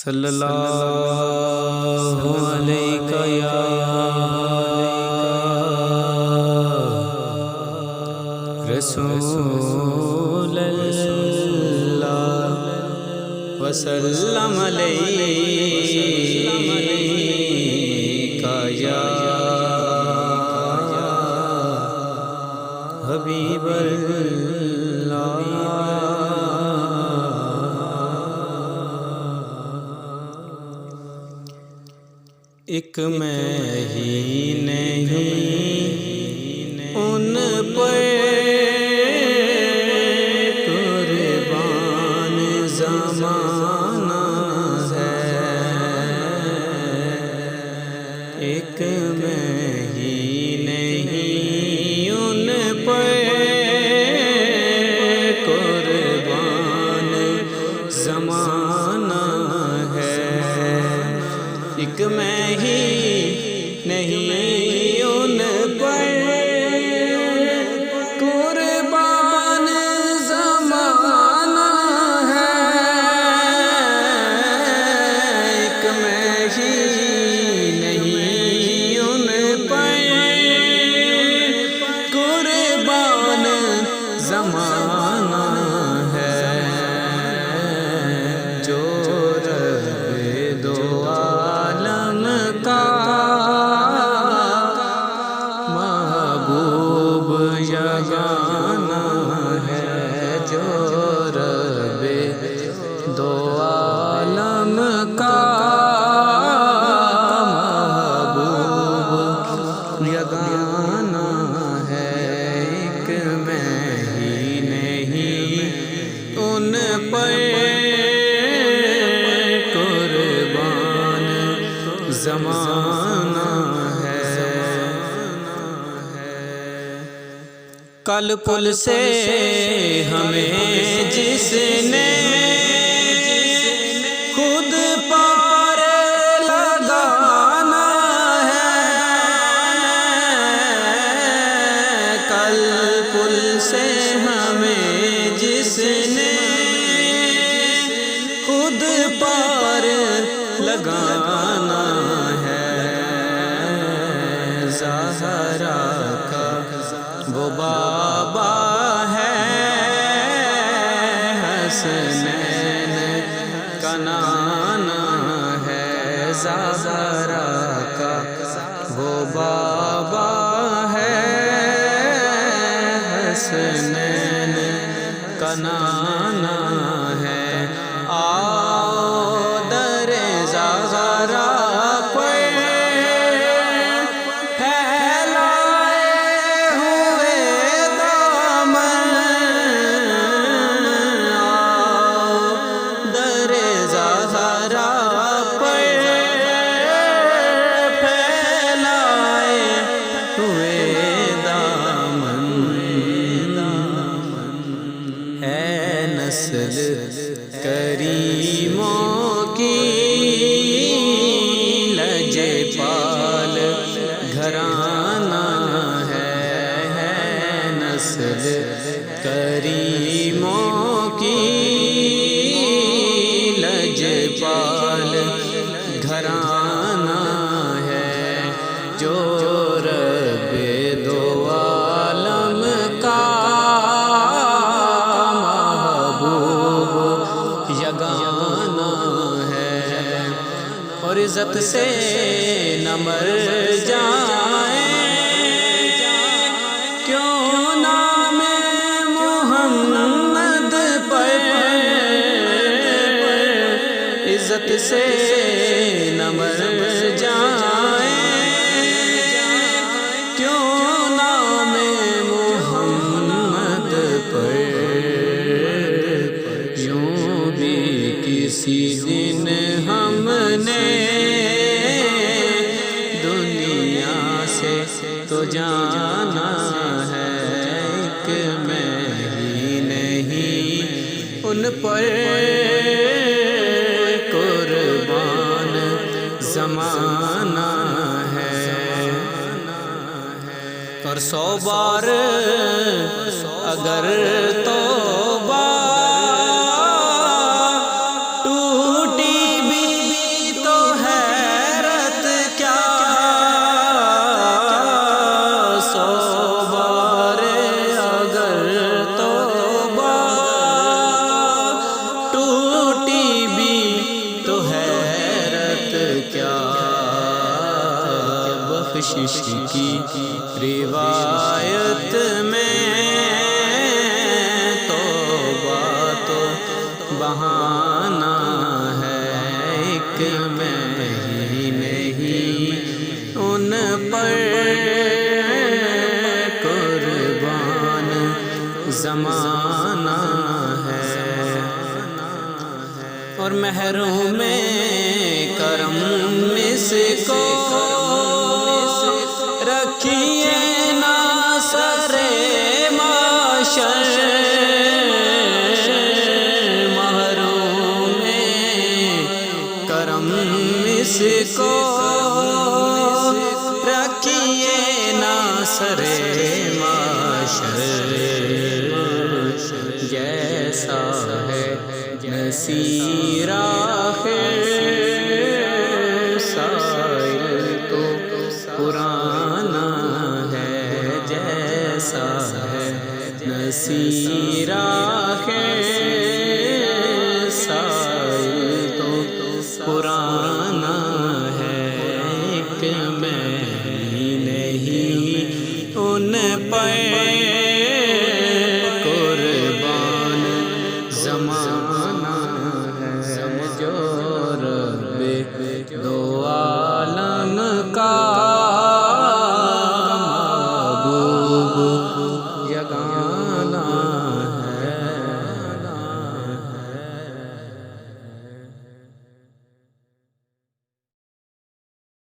صلی اللہ علیہ یا رسول اللہ وسلم علیک یا حبیب اللہ۔ ایک میں ہی نہیں ان پر قربان زمانہ ہے، ایک میں ہی نہیں ان پر قربان زمانہ ہے، ایک میں ہی نہیں ان پر قربان زمانہ ہے، ایک میں ہی نہیں ان پر قربان زمانہ ہے، جو رب دو عالم کا محبوب یگانہ ہے، جو رب دو عالم کا محبوب یگانہ ہے، ایک میں ہی نہیں ان پر قربان زمانہ ہے۔ کل پل سے ہمیں جس نے خود پار لگانا ہے، کل پل سے ہمیں جس نے خود پار لگانا ہے، زہرا کا وہ بابا ہے، حسنین کا نانا ہے، زہرا کا وہ بابا ہے، حسنین کا نانا ہے، آؤ در زہرا پر پھیلائے ہوئے دامن، آؤ در زہرا پر پھیلائے ہوئے دامن، ہے نسل کریموں کی لجپال گھرانہ ہے، نسل کریموں کی لجپال گھرانہ ہے، جو رب دو عالم کا یگانہ ہے، اور عزت سے نہ مر جائیں کیوں نام محمد پر، عزت سے نہ مر جائیں کیوں نام محمد پر، یوں بھی کسی دن ہم نے دنیا سے تو جانا ہے، ایک میں ہی نہیں ان پر قربان زمانہ ہے، اور 100 بار اگر توبہ ٹوٹی بھی بخشش کی روایت میں توبہ تو بہانہ ہے، ایک میں ہی نہیں ان پر قربان زمانہ ہے۔ اور محروم کرم اس کو رکھیے نا سر معاشر، محروم کرم اس کو رکھیے نا سر معاشر، جیسا ہے نصیر آخر سائل تو پرانا ہے، جیسا ہے نصیر